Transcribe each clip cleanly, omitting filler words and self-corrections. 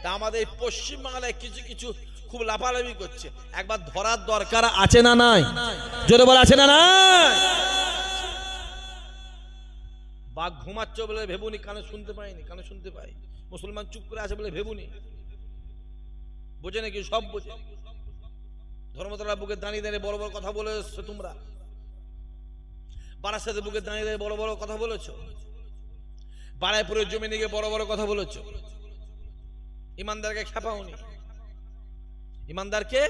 তা আমাদের পশ্চিম বাংলায় কিছু কিছু খুব লাফালাফি করছে, একবার ধরার দরকার আছে না নাই? জোরে বল আছে না নাই? বাঘ ঘুমাচ্ছে বলে ভেবুনি, কানে শুনতে পাইনি, কানে শুনতে পাই। মুসলমান চুপ করে আছে বলে ভেবুনি, বোঝে নাকি? সব বোঝে। ধর্মতলা বুকে দাঁড়িয়ে দাঁড়িয়ে বড় বড় কথা বলে এসছো তোমরা, বারাসাতের বুকে দাঁড়িয়ে দাঁড়িয়ে বড় বড় কথা বলেছো, বারাইপুরের জমিনে গিয়ে বড় বড় কথা বলেছো। ইমানদারকে খেপাওনি, ইমানদারকে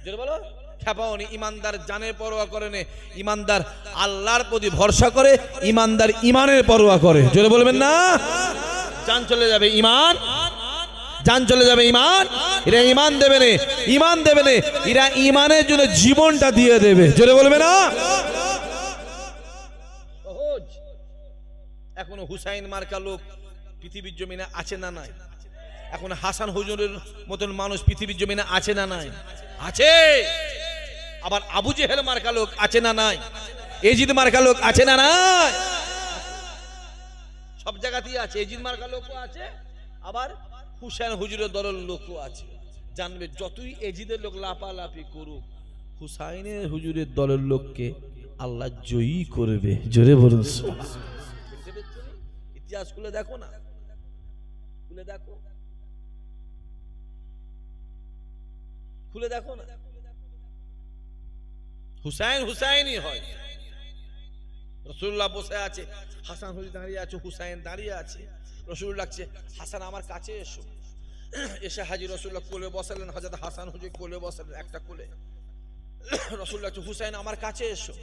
জোরে বলো খেপাওনি। ইমানদার জানের পরোয়া করে না, ইমানদার আল্লাহর প্রতি ভরসা করে, ইমানদার ইমানের পরোয়া করে। জোরে বলবেন না? জান চলে যাবে ইমান, জান চলে যাবে ইমান, এরা ইমান দেবে না, ইমান দেবে না, এরা ইমানের জন্য জীবনটা দিয়ে দেবে। জোরে বলবে না? সহজ। এখনো হুসাইন মার্কা লোক পৃথিবীর জমিনে আছে না নাই? এখন হাসান হুজুরের মতন মানুষ পৃথিবীর জমিনে আছে না নাই? আছে। আবার আবু জেহেল মার্কা লোক আছে না নাই? এজিদ মার্কা লোক আছে না নাই? সব জায়গাতেই আছে। এজিদ মার্কা লোকও আছে, আবার হুসাইন হুজুরের দলের লোকও আছে। জানবে যতই এজিদের লোক লাফালাফি করুক, হুসাইনের হুজুরের দলের লোককে আল্লাহ জয়ী করবে। জোরে বলুন। ইতিহাস খুলে দেখো না, খুলে দেখো, খুলে দেখো না। হুসাইন হুসাইনই হয়। রাসূলুল্লাহ বসে আছে, হাসান হুজুর দাঁড়িয়ে আছে, হুসাইন দাঁড়িয়ে আছে। রাসূলুল্লাহ লাগছে, হাসান আমার কাছে এসো। এসে হাজী রাসূলুল্লাহ কোলে বসালেন, হযরত হাসান হুজুর কোলে বসালেন, একটা কোলে। রাসূলুল্লাহ লাগছে, হুসাইন আমার কাছে এসো।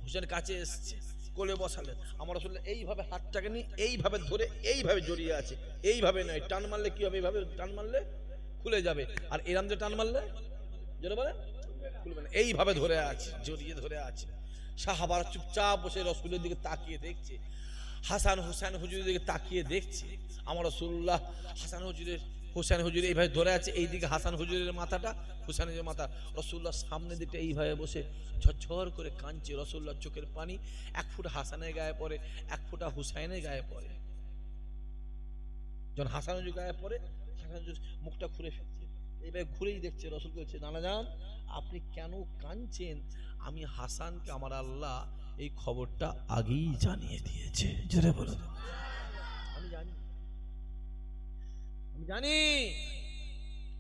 হুসাইন কাছে এসছে, কোলে বসালেন। আমার রাসূলুল্লাহ এইভাবে হাতটাকে নিয়ে এইভাবে ধরে এইভাবে জড়িয়ে আছে। এইভাবে নয়, টান মারলে কি হবে? এইভাবে টান মারলে খুলে যাবে, আর এরম যে টান মারলে জোরে বলে খুলবে না। এইভাবে ধরে আছে, জড়িয়ে ধরে আছে। সাহাবারা চুপচাপ বসে রাসূলের দিকে তাকিয়ে দেখছে, হাসান হুসাইন হুজুরের দিকে তাকিয়ে দেখছে। আমার রাসূলুল্লাহ হাসান হুজুরের হুসাইন হুজুর এইভাবে ধরে আছে, এইদিকে হাসান হুজুরের মাথাটা, হুসাইনের মাথা। রাসূলুল্লাহ সামনের দিকটা এইভাবে বসে ঝরঝর করে কাঁদছে। রাসূলুল্লাহ চোখের পানি এক ফুটা হাসানের গায়ে পড়ে, এক ফুটা হুসাইনের গায়ে পড়ে। যখন হাসান হুজুর গায়ে পড়ে, হাসান হুজুর মুখটা ঘুরে ফেলছে, এইভাবে ঘুরেই দেখছে। রাসূল বলছে, নানা জান আপনি কেন কাঁদছেন? আমি হাসানকে আমার আল্লাহ এই খবরটা আগেই জানিয়ে দিয়েছে। জোরে বলুন। আমি জানি, আমি জানি।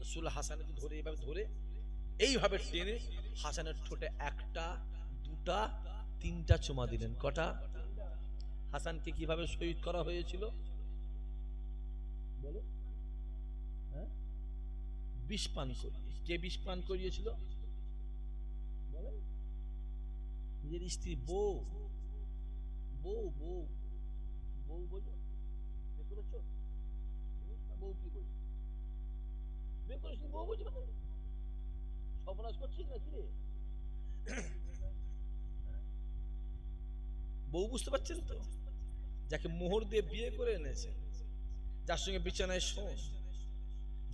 রাসূল হাসানকে ধরে এইভাবে ধরে এইভাবে টেনে হাসানের ঠোঁটে একটা, দুটা, তিনটা চুমা দিলেন। কটা? হাসানকে কিভাবে শহীদ করা হয়েছিল বলো? হ্যাঁ, বিষ পান করিয়ে। কে বিষ পান করিয়েছিল? নিজের স্ত্রী, বউ। বউ বউ বউ বোঝো? বিয়ে করেছো? বউ কি বোঝো? বিয়ে করেছি, বউ বোঝো না? সর্বনাশ করছিস না কি রে? বউ বুঝতে পারছেন তো? যাকে মোহর দিয়ে বিয়ে করে এনেছে, যার সঙ্গে বিছানায় শোন,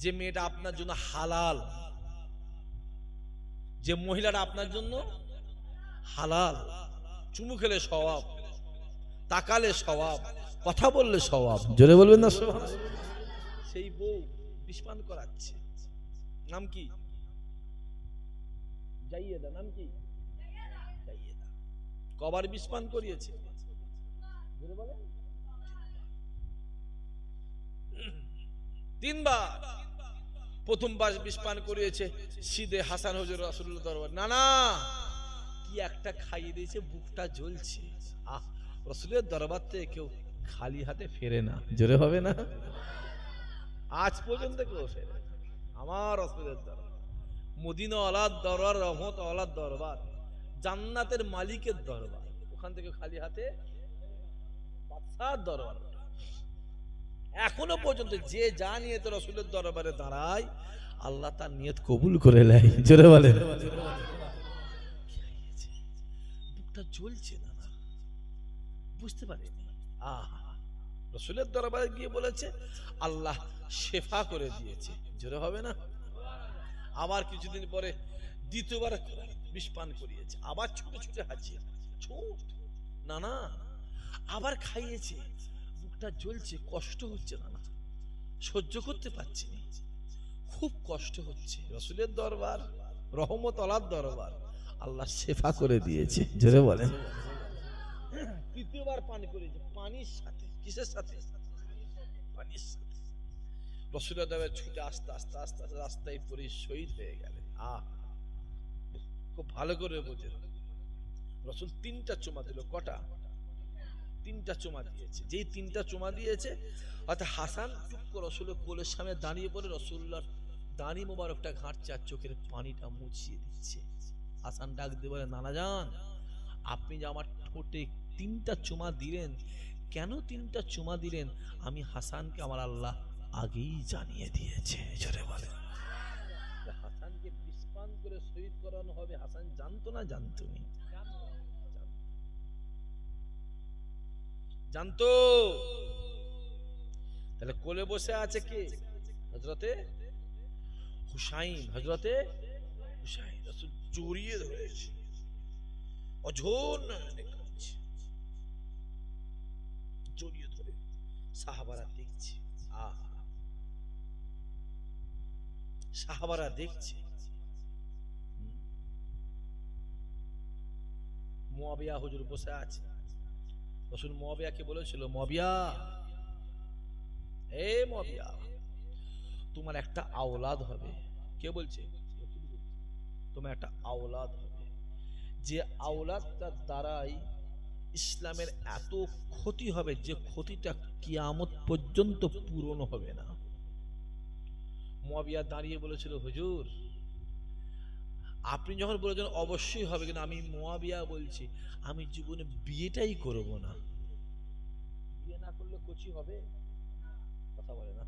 যে মেয়েটা আপনার জন্য হালাল, যে মহিলাটা আপনার জন্য হালাল, চুমু খেলে সওয়াব, তাকালে সওয়াব, কথা বললে সওয়াব। জোরে বলবেন না সুবহানাল্লাহ? সেই বউ বিষ-পান করাচ্ছে। নাম কি? জাইয়েদা। নাম কি? জাইয়েদা। কবার বিষ-পান করিয়েছে? জোরে বলেন। 3 বার। প্রথমবার বিষ-পান করিয়েছে সিদে হাসান হুজুর রাসূলুল্লাহ দরবার। না না, কি একটা খাইয়ে দিয়েছে, বুকটা জ্বলছে। আহ, রাসূলের দরবার থেকে কেউ খালি হাতে ফেরে না। জোরে হবে না? আজ পর্যন্ত কেউ ফেরে না। আমার রাসূলের দরবার, মদিনা ওয়ালার দরবার, রহমত ওয়ালার দরবার, জান্নাতের মালিকের দরবার, ওখান থেকে খালি হাতে বাদশার দরবার। এখনো পর্যন্ত যে যা নিয়ে তো রাসূলের দরবারে দাঁড়ায়, আল্লাহ তার নিয়ত কবুল করে নেয়। জোরে বলেন। বুকটা জ্বলছে না, বুঝতে পারিনি। আহা, রাসূলের দরবারে গিয়ে বলেছে আল্লাহ শেফা করে দিয়েছে। জোরে হবে না? আবার কিছুদিন পরে দ্বিতীয়বার বিষ-পান করিয়েছে, আবার ছোট ছোট হাঁচি, ছোট না, আবার খাইয়েছে, বুকটা জ্বলছে, কষ্ট হচ্ছে না। সহ্য করতে পারছি না, খুব কষ্ট হচ্ছে। রসুলের দরবার রহমত আলার দরবার, আল্লাহ শেফা করে দিয়েছে। জোরে বলেন। তৃতীয়বার পান করেছে, পানির সাথে। কিসের সাথে? পানির সাথে। রসুলের দরবারে ছুটে আস্তে আস্তে আস্তে আস্তে রাস্তায় পড়ে শহীদ হয়ে গেলেন। খুব ভালো করে বোঝেন, রসুল 3টা চুমা দিল। কটা? 3টা চুমা দিয়েছে। যেই 3টা চুমা দিয়েছে, অর্থাৎ হাসান চুপ করে রসুলের কোলের সামনে দাঁড়িয়ে পড়ে রসুল্লাহর দাড়ি মোবারকটা ঘাঁটছে আর চোখের পানিটা মুছিয়ে দিচ্ছে। হাসান ডাক দিয়ে বলে, নানা জান, আপনি যে আমার ঠোঁটে 3টা চুমা দিলেন, কেন 3টা চুমা দিলেন? আমি হাসানকে আমার আল্লাহ আগেই জানিয়ে দিয়েছে। জোরে বলে। হাসানকে বিস্পান করে শহীদ করানো হবে, হাসান জানতো না? জানতো না, জানতো। তাহলে কোলে বসে আছে কে? হযরতে হুসাইন। হযরতে হুসাইন রাসূল জড়িয়ে ধরেছে, অঝোর নয়নে কাঁদছে, জড়িয়ে ধরে সাহাবারা দেখছে। সাহাবারা দেখছে। মুয়াবিয়া হুজুর বসে আছে। রাসূল মুয়াবিয়াকে বলেছিল, মুয়াবিয়া, এ মুয়াবিয়া, তোমার একটা আওলাদ হবে। কে বলছে? তোমার একটা আওলাদ হবে, যে আওলাদটার দ্বারাই ইসলামের এত ক্ষতি হবে, যে ক্ষতিটা কিয়ামত পর্যন্ত পূরণ হবে না। মুয়াবিয়া দাঁড়িয়ে বলেছিল, হুজুর, আপনি যখন বলেছেন অবশ্যই হবে, কিন্তু আমি মুয়াবিয়া বলছি, আমি জীবনে বিয়েটাই করব না। বিয়ে না করলে কচি হবে? কথা বলে না।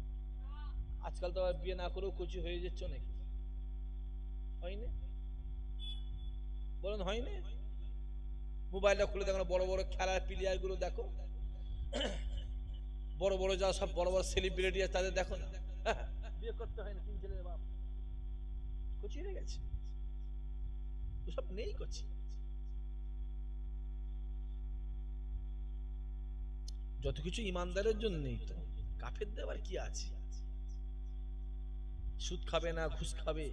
আজকাল তো বিয়ে না করেও কচি হয়ে যাচ্ছে নাকি? হয়নি? বলেন হয়নি? মোবাইলটা খুলে দেখো, বড় বড় খেলার প্লেয়ার গুলো দেখো, বড় বড় যা সব বড় বড় সেলিব্রিটি আছে, তাদের দেখো না, বিয়ে করতে হয় না, 3 ছেলের বাপ, কচি হয়ে গেছে। সব নেই কচি। যত কিছু ইমানদারের জন্য নেই, তো কাফের দেওয়ার কি আছে? সুদ খাবে না, ঘুষ খাবে,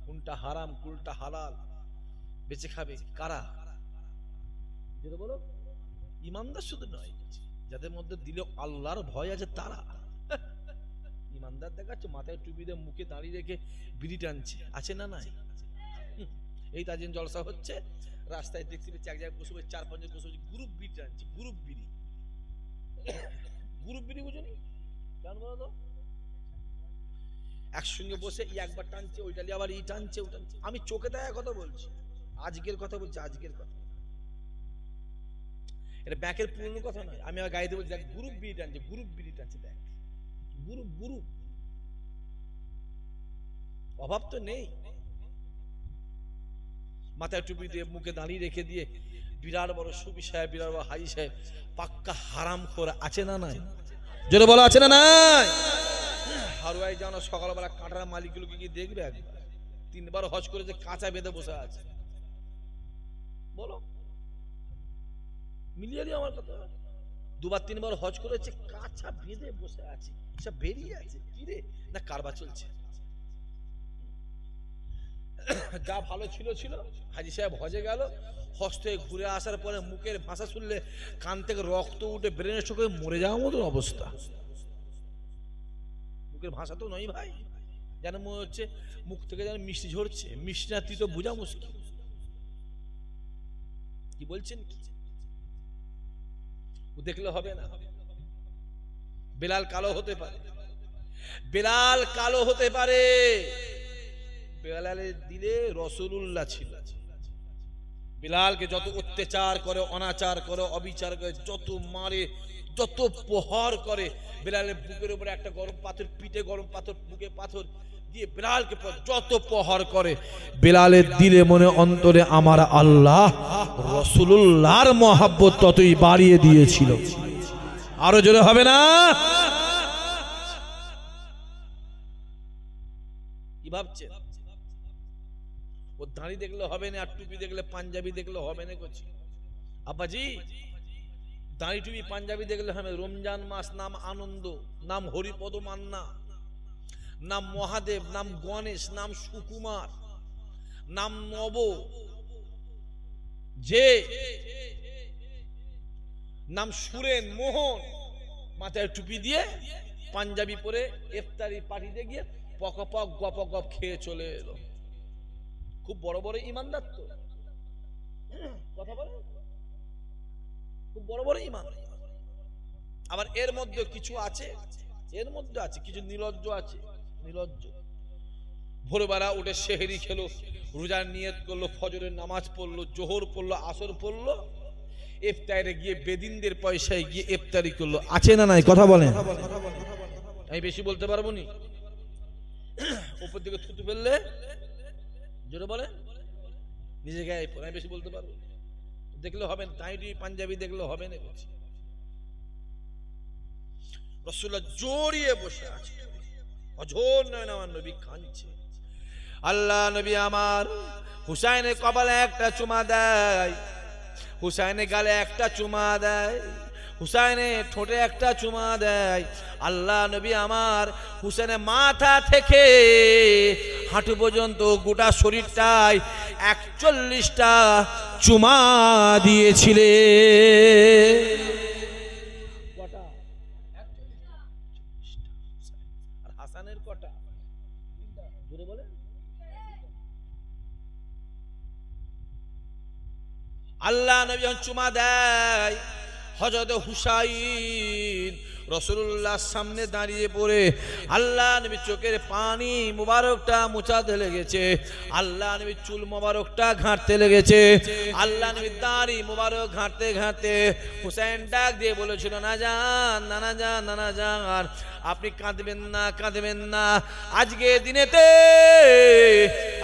কোনটা হারাম কোনটা হালাল বেঁচে খাবে কারা? যেটা বলো, ইমানদার শুধু নয়, যাদের মধ্যে দিলে আল্লাহর ভয় আছে তারা। ইমানদার দেখাচ্ছে, মাথায় টুপি দিয়ে মুখে দাঁড়িয়ে রেখে বিড়ি টানছে, আছে না? নাই। এই তাজিন জলসা হচ্ছে, রাস্তায় দেখতে পেয়েছি এক জায়গায় বসে 4-5 জন বসে গ্রুপ বিড়ি টানছে। গ্রুপ বিড়ি, গ্রুপ বিড়ি বুঝুনি কেন বলো তো? একসঙ্গে বসে একবার টানছে, ওইটা আবার ই টানছে, ওটা টানছে। আমি চোখে দেখা কথা বলছি, আজকের কথা বলছি, আজকের কথা। এটা ব্যাকের পুরনো কথা নয়। আমি আমার গাড়িতে বলছি, দেখ গ্রুপ বিড়ি টানছে, গ্রুপ বিড়ি টানছে, দেখ গ্রুপ। গ্রুপ অভাব তো নেই। মাথায় টুপি দিয়ে মুখে দাঁড়িয়ে রেখে দিয়ে বিরাট বড় সুবি সাহেব, বিরাট বড় হাজি সাহেব, পাক্কা হারাম করে, আছে না নাই? জোরে বলো, আছে না নাই? হারুয়াই জানো, সকালবেলা কাঁটার মালিকগুলোকে কি দেখবে? একবার 3বার হজ করেছে, কাঁচা বেঁধে বসে আছে। বলো, মিলিয়ে দিও আমার কথা। 2-3বার হজ করেছে, কাঁচা বেঁধে বসে আছে, সব বেরিয়ে আছে। কি রে? না কারবার চলছে। যা ভালো ছিল ছিল। হাজি সাহেব হজে গেল, হজ থেকে ঘুরে আসার পরে মুখের ভাষা শুনলে কান থেকে রক্ত উঠে ব্রেনের চোখে মরে যাওয়ার মতন অবস্থা। মুখের ভাষা তো নয় ভাই, যেন মনে হচ্ছে মুখ থেকে যেন মিষ্টি ঝরছে। মিষ্টি না তো বোঝা মুশকিল। কি বলছেন? কি দেখলে হবে না। বেলাল কালো হতে পারে, বেলাল কালো হতে পারে, বেলালের দিলে রাসূলুল্লাহ ছিল। বেলালকে যত অত্যাচার করে, অনাচার করে, অবিচার করে, যত মারে, যত প্রহার করে, বেলালের বুকের উপরে একটা গরম পাথর, পিঠে গরম পাথর, বুকে পাথর দিয়ে বেলালকে যত প্রহার করে, বেলালের দিলে মনে অন্তরে আমার আল্লাহ রাসূলুল্লাহর মহব্বত ততই বাড়িয়ে দিয়েছিল। আরো জোরে হবে না? কি ভাবছেন? ও দাড়ি দেখলে হবে না, আর টুপি দেখলে, পাঞ্জাবি দেখলে হবে না। করছি আব্বাজি, দাড়ি টুপি পাঞ্জাবি দেখলে হবে? রমজান মাস, নাম আনন্দ, নাম হরিপদ মান্না, নাম মহাদেব, নাম গণেশ, নাম সুকুমার, নাম নব, যে নাম সুরেন, মোহন, মাথায় টুপি দিয়ে পাঞ্জাবি পরে ইফতারি পার্টিতে গিয়ে পক পক গপ গপ খেয়ে চলে এলো। খুব বড় বড় ইমানদার তো, কথা বলে, খুব বড় বড় ইমান। আবার এর মধ্যে কিছু আছে, এর মধ্যে আছে কিছু নির্লজ্জ আছে, নির্লজ্জ। ভোরবেলা উঠে সেহরি খেলো, রোজার নিয়ত করলো, ফজরের নামাজ পড়লো, জোহর পড়লো, আসর পড়লো, ইফতারে গিয়ে বেদিনদের পয়সায় গিয়ে ইফতারি করলো। আছে না নাই? কথা বলেন। আমি বেশি বলতে পারবো নি, উপর দিকে থুতু ফেললে জোরে বলেন নিজে গায়ে পড়ে। আমি বেশি বলতে পারবো, দেখলে হবে না, টাইটি পাঞ্জাবি দেখলে হবে না। রাসূলুল্লাহ জড়িয়ে বসে আছে, অঝোর নয়ন আমার নবী কাঁদছে। আল্লাহ নবী আমার হুসাইনের কপালে একটা চুমা দেয়, হুসাইনের গালে একটা চুমা দেয়, হুসাইনের ঠোঁটে একটা চুমা দেয়। আল্লাহ নবী আমার হুসাইনের মাথা থেকে হাঁটু পর্যন্ত গোটা শরীরটায় 41টা চুমা দিয়েছিলেন। কটা? 41টা। আর হাসানের কটা? জোরে বলে। আল্লাহ নবী চুমা দেয়, হযরত হুসাইন রাসূলুল্লাহর সামনে দাঁড়িয়ে পড়ে আল্লাহ নবী চোখের পানি মুবারকটা মুছাতে লেগেছে, আল্লাহ নবী চুল মুবারকটা ঘাঁটতে লেগেছে, আল্লাহ নবী দাড়ি মুবারক ঘাঁটতে ঘাঁটতে হুসাইন ডাক দিয়ে বলেছিল, না যান, নানা যান, নানা যান, আপনি কাঁদবেন না, কাঁদবেন না। আজকে দিনেতে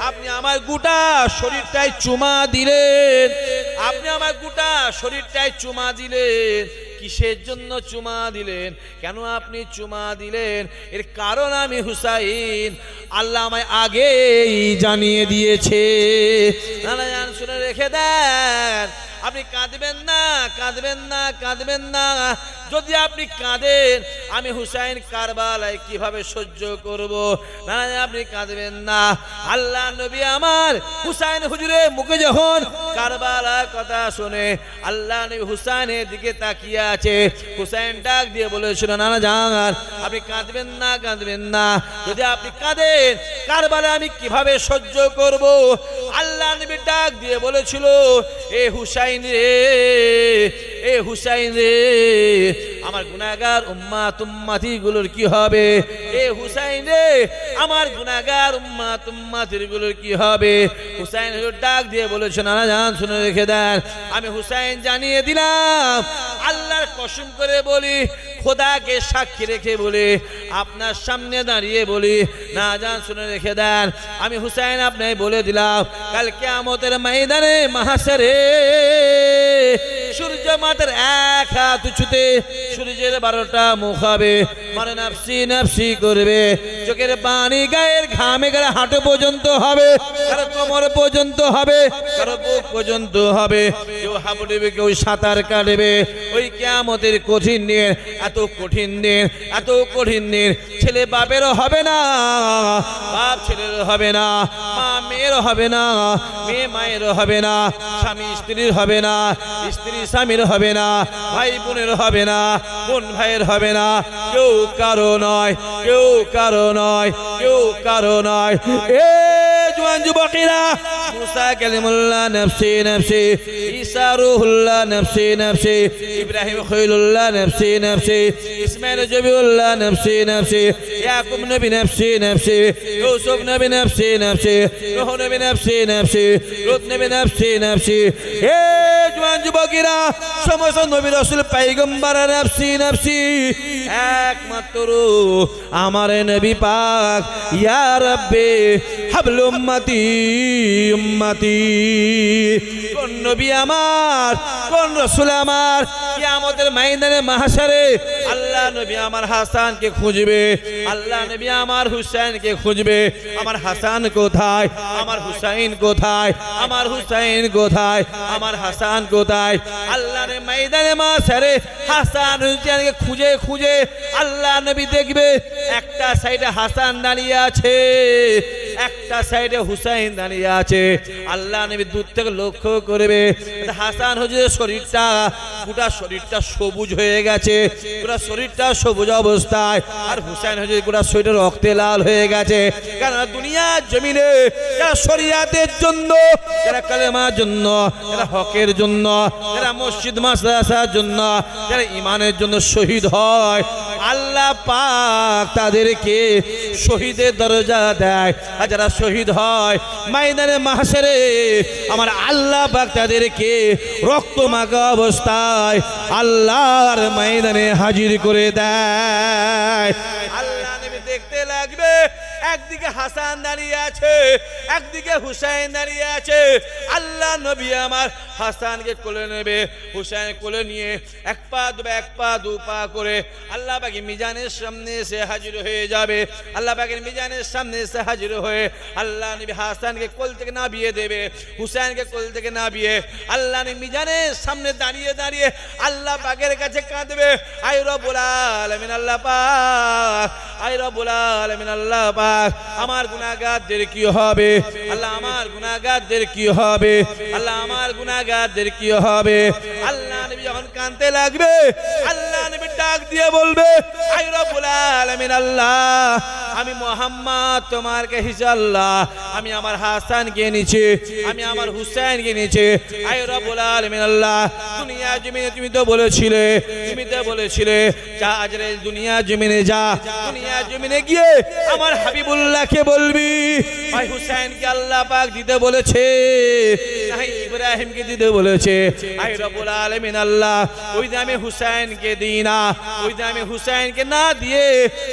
আপনি আমার গোটা শরীরটায় চুমা দিলেন, আপনি আমার গোটা শরীরটায় চুমা দিলেন। কিসের জন্য চুমা দিলেন? কেন আপনি চুমা দিলেন? এর কারণ আমি হুসাইন, আল্লাহ আমায় আগেই জানিয়ে দিয়েছে। নানা জান শুনে রেখে দেন, আপনি কাঁদবেন না, কাঁদবেন না, কাঁদবেন না। যদি আপনি কাঁদেন আমি হুসাইন কারবালায় কিভাবে সহ্য করব? না, আপনি কাঁদবেন না। আল্লাহ নবী আমার হুসাইন হুজুরের মুখে যখন কারবালার কথা শুনে আল্লাহ নবী হুসাইনের দিকে তাকিয়ে আছে, হুসাইন ডাক দিয়ে বলেছিল, না না যান, আপনি কাঁদবেন না, কাঁদবেন না। যদি আপনি কাঁদেন কারবালা আমি কিভাবে সহ্য করব? আল্লাহ নবী ডাক দিয়ে বলেছিল, এ হুসাইন রে, এ হুসাইন রে, আমার গুনাহগার উম্মাত উম্মতি গুলোর কি হবে? এ হুসাইন রে, আমার গুনাহগার উম্মাত উম্মতির গুলোর কি হবে? হুসাইন ডাক দিয়ে বলেছে, না জান শুনে রেখে দেন, আমি হুসাইন জানিয়ে দিলাম, আল্লাহর কসম করে বলি, খোদাকে সাক্ষী রেখে বলি, আপনার সামনে দাঁড়িয়ে বলি, না জান শুনে রেখে দেন, আমি হুসাইন আপনাকে বলে দিলাম, কাল কিয়ামতের ময়দানে মাহশরে সূর্য মাথার এক হাত উঁচুতে, সূর্যের 12টা মুখ হবে, মানে নাফসি নাফসি করবে, চোখের পানি গায়ের ঘামে গেলে হাঁটু পর্যন্ত হবে, কারো কোমর পর্যন্ত হবে, কারো বুক পর্যন্ত হবে, কেউ হাঁপুড়বে, কেউ সাঁতার কাটবে। ওই কিয়ামতের কঠিন দিন, এত কঠিন দিন, এত কঠিন দিন, ছেলে বাপেরও হবে না, বাপ ছেলের হবে না, মা মেয়ের হবে না, মেয়ে মায়ের হবে না, স্বামী স্ত্রীর হবে না, স্ত্রী স্বামীর হবে না, ভাই বোনের হবে না, বোন ভাইয়ের হবে না, কেউ কারো নয়, কেউ কারো নয়, কেউ কারো নয়। এ জওয়ান যুবকেরা, মুসা কালিমুল্লাহ নফসি নফসি, ঈসা রূহুল্লাহ নফসি নফসি, ইব্রাহিম খলিলুল্লাহ নফসি নফসি, ইসমাঈল জবিউল্লাহ নফসি নফসি, ইয়াকুব নবী নফসি নফসি, ইউসুফ নবী নফসি নফসি, নূহ নবী নফসি নফসি, লূত নবী নফসি নফসি। হে জওয়ান যুবকেরা, সমস্ত নবী রাসূল পয়গম্বর নফসি নফসি, একমাত্র আমার নবী পাক ইয়া রাব্বি হাবল উম্মতি উম্মতি, কোন নবী আমার, কোন রাসূল আমার কিয়ামতের ময়দানে মাহশারে আল্লাহ নবী আমার হাসানকে খুঁজবে, আল্লাহ নবী আমার হুসাইনকে খুঁজবে। আমার হাসান কোথায়, আমার হুসাইন কোথায়, আমার হুসাইন কোথায়, আমার হাসান কোথায়? আল্লাহর ময়দানে মাহশারে হাসান হুসাইনকে খুঁজে খুঁজে আল্লাহ নবী দেখবে একটা সাইডে হাসান দাঁড়িয়ে আছে, একটা সাইডে হুসাইন দাঁড়িয়ে আছে। আল্লাহ নবী দূর থেকে লক্ষ্য করবে হাসান হুজুরের শরীরটা, গোটা শরীরটা সবুজ হয়ে গেছে, গোটা শরীরটা সবুজ অবস্থায়, আর হুসাইন হুজুরের গোটা শরীরটা রক্তে লাল হয়ে গেছে। কারণ দুনিয়ার জমিনে যারা শরিয়াতের জন্য, যারা কালেমার জন্য, যারা হকের জন্য, যারা মসজিদ মাদ্রাসার জন্য, যারা ইমানের জন্য শহীদ হয়, আল্লাহ পাক তাদেরকে শহীদের দরজা দেয়। আর যারা শহীদ হয় ময়দানে মাহশারে আমার আল্লাহ পাক তাদেরকে রক্ত মাখা অবস্থায় আল্লাহর ময়দানে হাজির করে দেয়। আল্লাহ নবী দেখতে লাগবে একদিকে হাসান দাঁড়িয়ে আছে, একদিকে হুসাইন দাঁড়িয়ে আছে। আল্লাহ নবী আমার হাসানকে কোলে নেবে, হুসাইন কোলে নিয়ে এক পা দুপা, এক পা দু পা করে আল্লাহ পাকের মিজানের সামনে এসে হাজির হয়ে যাবে। আল্লাহ পাকের মিজানের সামনে এসে হাজির হয়ে আল্লাহ নবী হাসানকে কোল থেকে নামিয়ে দেবে, হুসাইনকে কোল থেকে নামিয়ে আল্লাহ নবী মিজানের সামনে দাঁড়িয়ে দাঁড়িয়ে আল্লাহ পাকের কাছে কাঁদবে, আয় রব্বুল আলামিন আল্লাহ পাক, আয় রব্বুল আলামিন আল্লাহ পাক, আমার গুনাহগারদের কি হবে আল্লাহ, আমার গুনাহগারদের কি হবে আল্লাহ, আমার গুনাহগারদের কি হবে? আল্লাহ নবী যখন কাঁদতে লাগবে আল্লাহ নবী ডাক দিয়ে বলবে, আয় রব্বুল আলামিন আল্লাহ, আমি মুহাম্মদ তোমার কাছে আল্লাহ, আমি আমার হাসানকে নিচে, আমি আমার হুসাইনকে নিচে, আয় রব্বুল আলামিন আল্লাহ, দুনিয়া জমিনে তুমি তো বলেছিলে, তুমি তো বলেছিলে যা আজরাইল দুনিয়া জমিনে যা, দুনিয়া জমিনে গিয়ে আমার হাবিবুল্লাহকে বলবি ভাই হুসাইনকে আল্লাহ পাক দিতে বলেছে, তাই ইব্রাহিমকে দিতে বলেছে। আয় রব্বুল আলামিন আল্লাহ, ওই যে আমি হুসাইনকে দিই না, ওই যে আমি হুসাইনকে না দিয়ে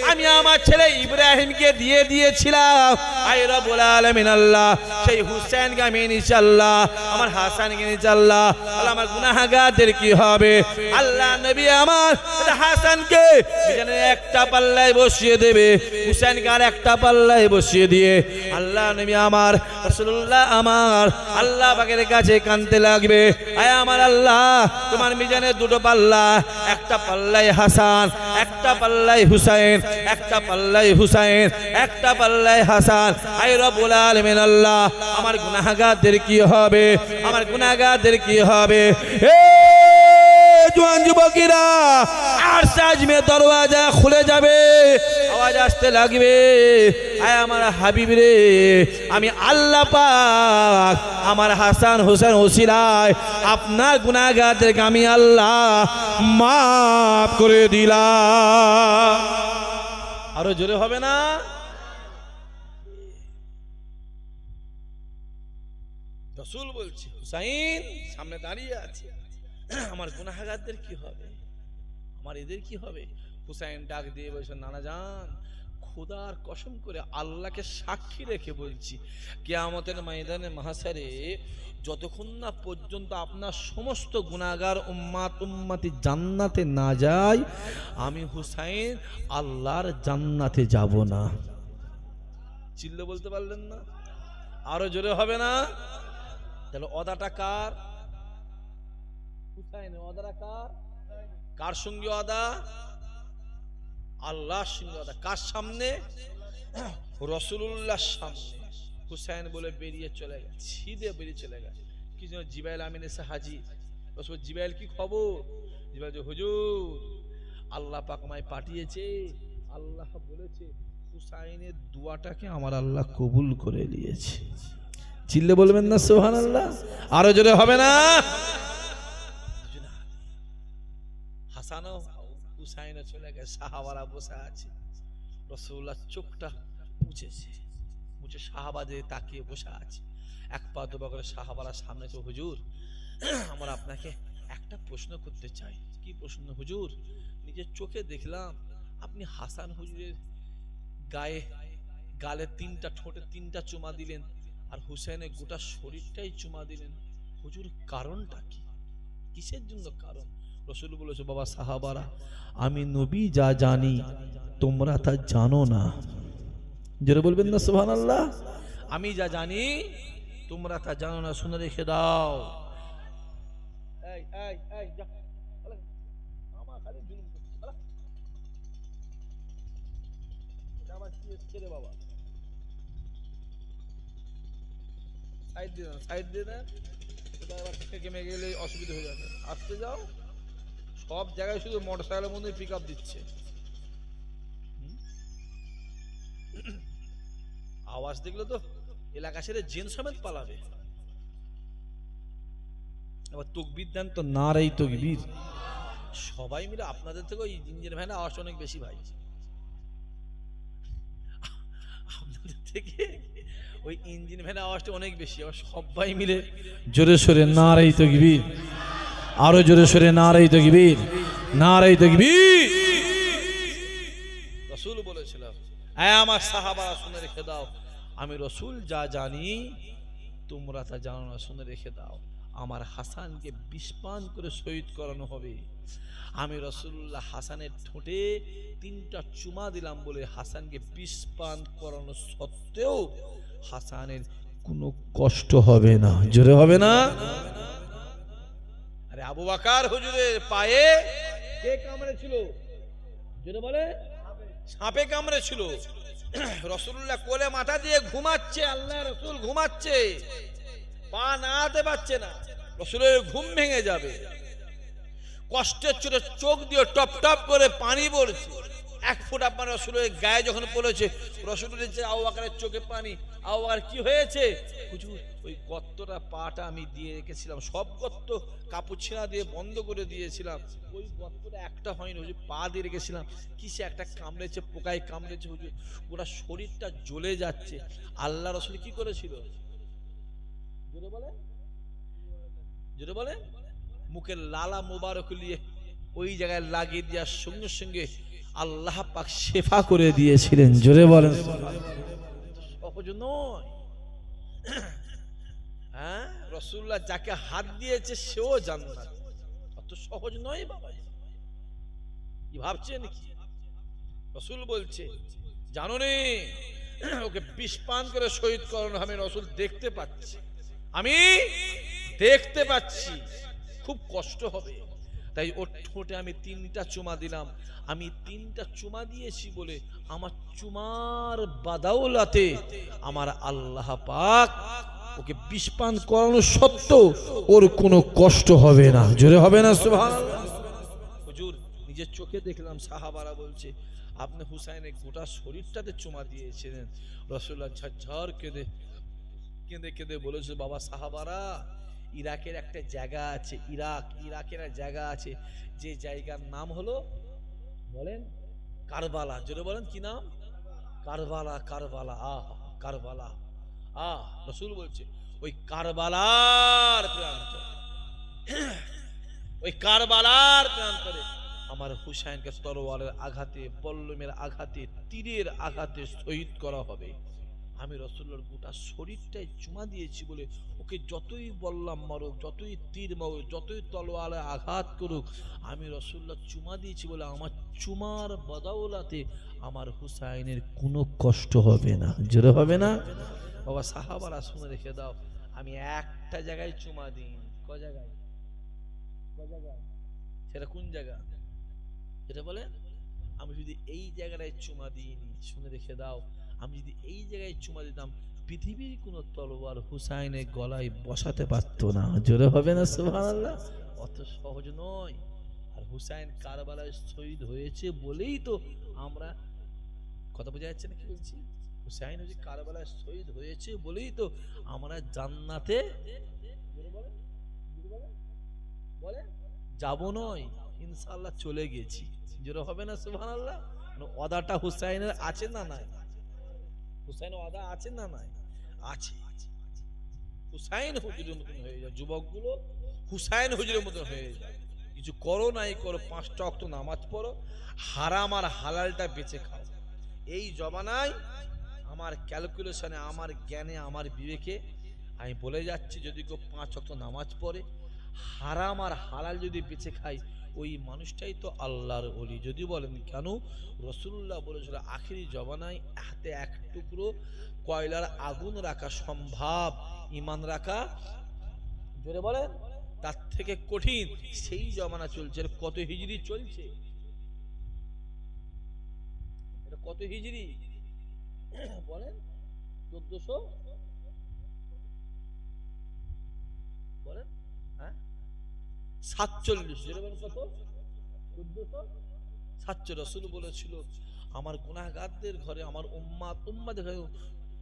আমি আমার ছেলে ইব্রাহিমকে দিয়ে দিয়েছিলাম। আয় রব্বুল আলামিন আল্লাহ, সেই হুসাইনকে আমি নিচ্ছি আল্লাহ, আমার হাসানকে নিচ্ছি আল্লাহ, আল্লাহ আমার গুনাহগারদের কি হবে? আল্লাহ নবী আমার হাসানকে একটা পাল্লায় বসিয়ে দেবে, হুসাইনকে আর একটা পাল্লায় বসিয়ে দিয়ে আল্লাহ নবী আমার রাসূলুল্লাহ আমার আল্লাহ পাকের কাছে কাঁদতে লাগবে, আয় আমার আল্লাহ, তোমার মিজানে দুটো পাল্লা, একটা পাল্লায় হাসান, একটা পাল্লায় হুসাইন, একটা পাল্লায় হুসাইন, একটা পাল্লায় হাসান। আয় রব্বুল আলামিন আল্লাহ, আমার গুনাহগারদের কি হবে? আমার গুনাহগারদের কি হবে? এ জওয়ান যুবকেরা, আর সাজমে দরওয়াজা খুলে যাবে, আওয়াজ আসতে লাগবে, আয় আমার হাবিব রে, আমি আল্লাহ পাক আমার হাসান হোসেন ওসিলায় আপনার গুনাহগারদেরকে আমি আল্লাহ মাফ করে দিলাম। আরো জোরে হবে না? রাসূল বলছে হুসাইন সামনে দাঁড়িয়ে আছে, আমার গুনাহগারদের কি হবে, আমার এদের কি হবে? হুসাইন ডাক দিয়ে বলছে, নানা জান, খোদার কসম করে আল্লাহকে সাক্ষী রেখে বলছি, কিয়ামতের ময়দানে মাহশারে যতক্ষণ না পর্যন্ত আপনার সমস্ত গুনাহগার উম্মাত উম্মতি জান্নাতে না যায়, আমি হুসাইন আল্লাহর জান্নাতে যাব না। চিল্লে বলতে পারলেন না? আরো জোরে হবে না? তাহলে ওয়াদাটা কার? হুসাইনের ওয়াদাটা কার? কার সঙ্গে ওয়াদা? আল্লাহর সঙ্গে ওয়াদা। কার সামনে? রাসূলুল্লাহর সামনে। হুসাইন বলে বেরিয়ে চলে গেছে, সিধে বেরিয়ে চলে গেছে। কি যেন জিবরাইল আমিন এসে হাজির। রাসূল, জিবরাইল কি খবর? জিবরাইল, হুজুর আল্লাহ পাক আমায় পাঠিয়েছে, আল্লাহ বলেছে হুসাইনের দোয়াটাকে আমার আল্লাহ কবুল করে নিয়েছে। চিল্লে বলবেন না সুবহানাল্লাহ? আরো জোরে হবে না? হাসানও হুসাইনও চলে গেছে, সাহাবারা বসে আছে। রাসূলুল্লাহ চোখটা মুছেছে, মুছে সাহাবাদের তাকিয়ে বসে আছে। এক পা দুপা করে সাহাবারা সামনে তো, হুজুর আমরা আপনাকে একটা প্রশ্ন করতে চাই। কি প্রশ্ন হুজুর? নিজের চোখে দেখলাম আপনি হাসান হুজুরের গায়ে গালে তিনটা, ঠোঁটে তিনটা চুমা দিলেন, আর হুসাইনের গোটা শরীরটাই চুমা দিলেন। হুজুর কারণটা কি, কিসের জন্য কারণ? রাসূল বলেছে, বাবা সাহাবারা, আমি নবী যা জানি তোমরা তা জানো না। জোরে বলবেন না সুবহানাল্লাহ। আমি যা জানি তোমরা তা জানো না, শুনে রেখে দাও। এই এই এই যা, আমার খালি জুলুম করছিস, এটা আবার কি হচ্ছে রে বাবা? সাইড দিয়ে দেন, সাইড দিয়ে দেন, এটা আবার কেমে গেলে অসুবিধা হয়ে যাবে। আসতে যাও, সব জায়গায় শুধু মোটরসাইকেলের মধ্যে পিক আপ দিচ্ছে। আওয়াজ দেখলে তো এলাকা ছেড়ে জিন সমেত পালাবে। আবার তকবীর দেন তো, নারাই তকবীর। সবাই মিলে আপনাদের থেকে ওই ইঞ্জিন ভ্যানের আওয়াজ অনেক বেশি ভাই, আপনাদের থেকে ওই ইঞ্জিন ভ্যানের আওয়াজটা অনেক বেশি। আবার সবাই মিলে জোরে সোরে নারাই তকবীর, আরো জোরে সোরে নারাই তকবীর, নারাই তকবীর। রাসূল বলেছিল, হ্যাঁ আমার সাহাবারা শুনে রেখে দাও, আমি রাসূল যা জানি তোমরা তা জানো না, শুনে রেখে দাও। আমার হাসানকে বিষ পান করে শহীদ করানো হবে। আমি রাসূলুল্লাহ হাসানের ঠোঁটে 3টা চুমা দিলাম বলে হাসানকে বিষ পান করানো সত্ত্বেও হাসানের কোনো কষ্ট হবে না। জোরে হবে না? আরে আবু বকর হুজুরের পায়ে কে কামড়েছিল? জোরে বলে, সাপে কামড়েছিল। রাসূলুল্লাহ কোলে মাথা দিয়ে ঘুমাচ্ছে, আল্লাহ রাসূল ঘুমাচ্ছে, পা নাড়াতে পারছে না, রাসূলের ঘুম ভেঙে যাবে। কষ্টের চোটে চোখ দিয়ে টপ টপ করে পানি পড়ছে। 1 ফোঁটা পানি রাসূলের গায়ে যখন পড়েছে, রাসূল বলেছে, আবু বকরের চোখে পানি। আবু বকর কি হয়েছে? হুজুর ওই গর্তটা পাটা আমি দিয়ে রেখেছিলাম, সব গর্ত কাপড় ছেঁড়া দিয়ে বন্ধ করে দিয়েছিলাম, ওই গর্তটা একটা হয়নি হুজুর, পা দিয়ে রেখেছিলাম, কিসে একটা কামড়েছে, পোকায় কামড়েছে হুজুর, ওরা শরীরটা জ্বলে যাচ্ছে। আল্লাহ রাসূল কি করেছিল? জোরে বলে, জোরে বলে, মুখের লালা মোবারক নিয়ে ওই জায়গায় লাগিয়ে দেওয়ার সঙ্গে সঙ্গে আল্লাহ পাক শেফা করে দিয়েছিলেন। জোরে বলেন, সহজ নয়। হ্যাঁ, রাসূলুল্লাহ যাকে হাত দিয়েছে সেও জান্নাত, অত সহজ নয় বাবা। কি ভাবছেন কি? রাসূল বলছে, জানো নে ওকে বিষ পান করে শহীদ করানো আমি রাসূল দেখতে পাচ্ছি, আমি দেখতে পাচ্ছি, খুব কষ্ট হবে। তাই ওর ঠোঁটে আমি 3টা চুমা দিলাম। আমি 3টা চুমা দিয়েছি বলে আমার চুমার বাদাওলাতে আমার আল্লাহ পাক ওকে বিষ পান করানো সত্ত্বেও ওর কোনো কষ্ট হবে না। জোরে হবে না সুবহানাল্লাহ। হুজুর নিজের চোখে দেখলাম, সাহাবারা বলছে, আপনি হুসাইনের গোটা শরীরটাতে চুমা দিয়েছিলেন। রাসূলুল্লাহ ঝরঝর কেঁদে কেঁদে কেঁদে বলেছে, বাবা সাহাবারা, ইরাকের একটা জায়গা আছে, ইরাকের একটা জায়গা আছে, যে জায়গার নাম হলো, বলেন, কারবালা। জোরে বলেন, কি নাম? কারবালা। কারবালা, কারবালা। রাসূল বলছে, ওই কারবালার প্রান্তরে, ওই কারবালার প্রান্তরে আমার হুসাইনকে তরোয়ারের আঘাতে, বল্লমের আঘাতে, তীরের আঘাতে শহীদ করা হবে। আমি রাসূলুল্লাহর গোটা শরীরটাই চুমা দিয়েছি বলে ওকে যতই বললাম মারুক, যতই তীর মারুক, যতই তলোয়ারে আঘাত করুক, আমি রাসূলুল্লাহ চুমা দিয়েছি বলে আমার চুমার বদৌলতে আমার হুসাইনের কোনো কষ্ট হবে না। জোরে হবে না? বাবা সাহাবারা শুনে রেখে দাও, আমি একটা জায়গায় চুমা দিই। ক জায়গায়? ক জায়গায়? সেটা কোন জায়গা? এটা বলে, আমি যদি এই জায়গাটায় চুমা দিইনি, শুনে রেখে দাও, আমি যদি এই জায়গায় চুমা দিতাম, পৃথিবীর কোন তলোয়ার হুসাইনের গলায় বসাতে পারতো না। জোরে হবে না সুবহানাল্লাহ? অত সহজ নয়। আর হুসাইন কারবালায় শহীদ হয়েছে বলেই তো আমরা, কথা বোঝা যাচ্ছে না কি বলছি? হুসাইন যে কারবালায় শহীদ হয়েছে বলেই তো আমরা জান্নাতে বলে যাব নয়, ইনশাআল্লাহ চলে গেছি। জোরে হবে না সুবহানাল্লাহ? ওয়াদাটা হুসাইনের আছে না নাই? হুসাইন ওয়াদা আছে না নাই? আছে। হুসাইন হুজুরের মতন হয়ে যায়, যুবকগুলো হুসাইন হুজুরের মতন হয়ে যায়। কিছু করো নাই করো, 5টা ওয়াক্ত নামাজ পড়ো, হারাম আর হালালটা বেঁচে খাও। এই জমানায় আমার ক্যালকুলেশনে, আমার জ্ঞানে, আমার বিবেকে আমি বলে যাচ্ছি, যদি কেউ 5 ওয়াক্ত নামাজ পড়ে, হারাম আর হালাল যদি বেঁচে খায়, ওই মানুষটাই তো আল্লাহর ওলি। যদি বলেন কেন, রাসূলুল্লাহ বলেছিল আখিরি জমানায় হাতে এক টুকরো কয়লার আগুন রাখা সম্ভব, ঈমান রাখা জোরে বলেন তার থেকে কঠিন। সেই জমানা চলছে। কত হিজরি চলছে? এটা কত হিজরি বলেন? 1400 বলেন, হ্যাঁ 47। জোরে বলেন কত? 1447। রাসূল বলেছিল আমার গুনাহগারদের ঘরে, আমার উম্মাদের ঘরে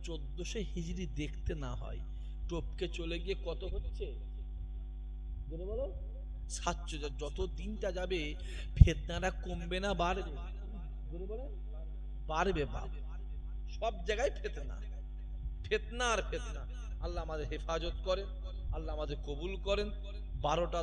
1400 হিজরি দেখতে না হয়, টপকে চলে গিয়ে কত হচ্ছে? জোরে বলো। 47। যত দিনটা যাবে ফিতনাটা কমবে না বাড়বে? জোরে বলেন। বাড়বে, বাড়বে। সব জায়গায় ফিতনা, ফিতনা আর ফিতনা। আল্লাহ আমাদের হেফাজত করেন, আল্লাহ আমাদের কবুল করেন। 12টা